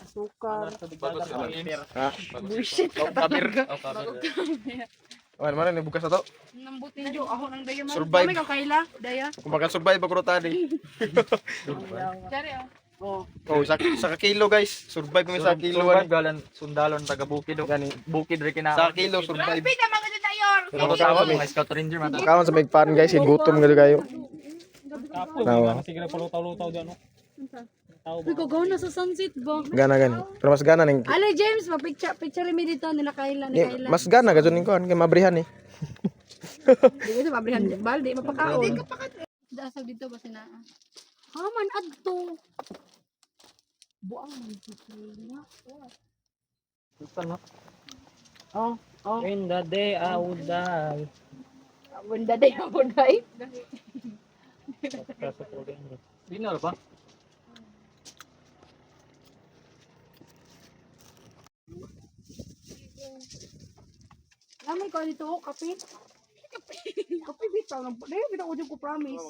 Asukal. Ha? Bullshit ka talaga. Ano man ni bukas na to? Nambutin jo ako ng daya man. Survive. Kami ka kaila, daya. Kung maka-survive ako tani. Jari ah. Oh. Oh, sa kilo guys. Survive kami sa kilo Survive galan sundalon taga Bukid. Gani. Bukid rin kina. Sa kilo survive. Pita mga sa dayor. Pero tawag mga scout ranger man. Kaon sa big pan guys, gutom gado kayo. Nawa. Sige na palutaw-lutaw dyan, no? Ikaw gaw na sa sunset ba? Gana gani. Pero mas gana ning Ale James, picture mi dito nila kaila ni kaila. mas gana gado ning kuan kay mabrihan eh. Di sa pabrihan bal, di mapakaon. Dasag dito ba sina? Haman adto. Buang man niya. Oh, oh. In the day I would die. Bunda day ako dai. Dinner ba? Lamay ko dito kape. Kape bitaw lang. Dai bitaw ko promise.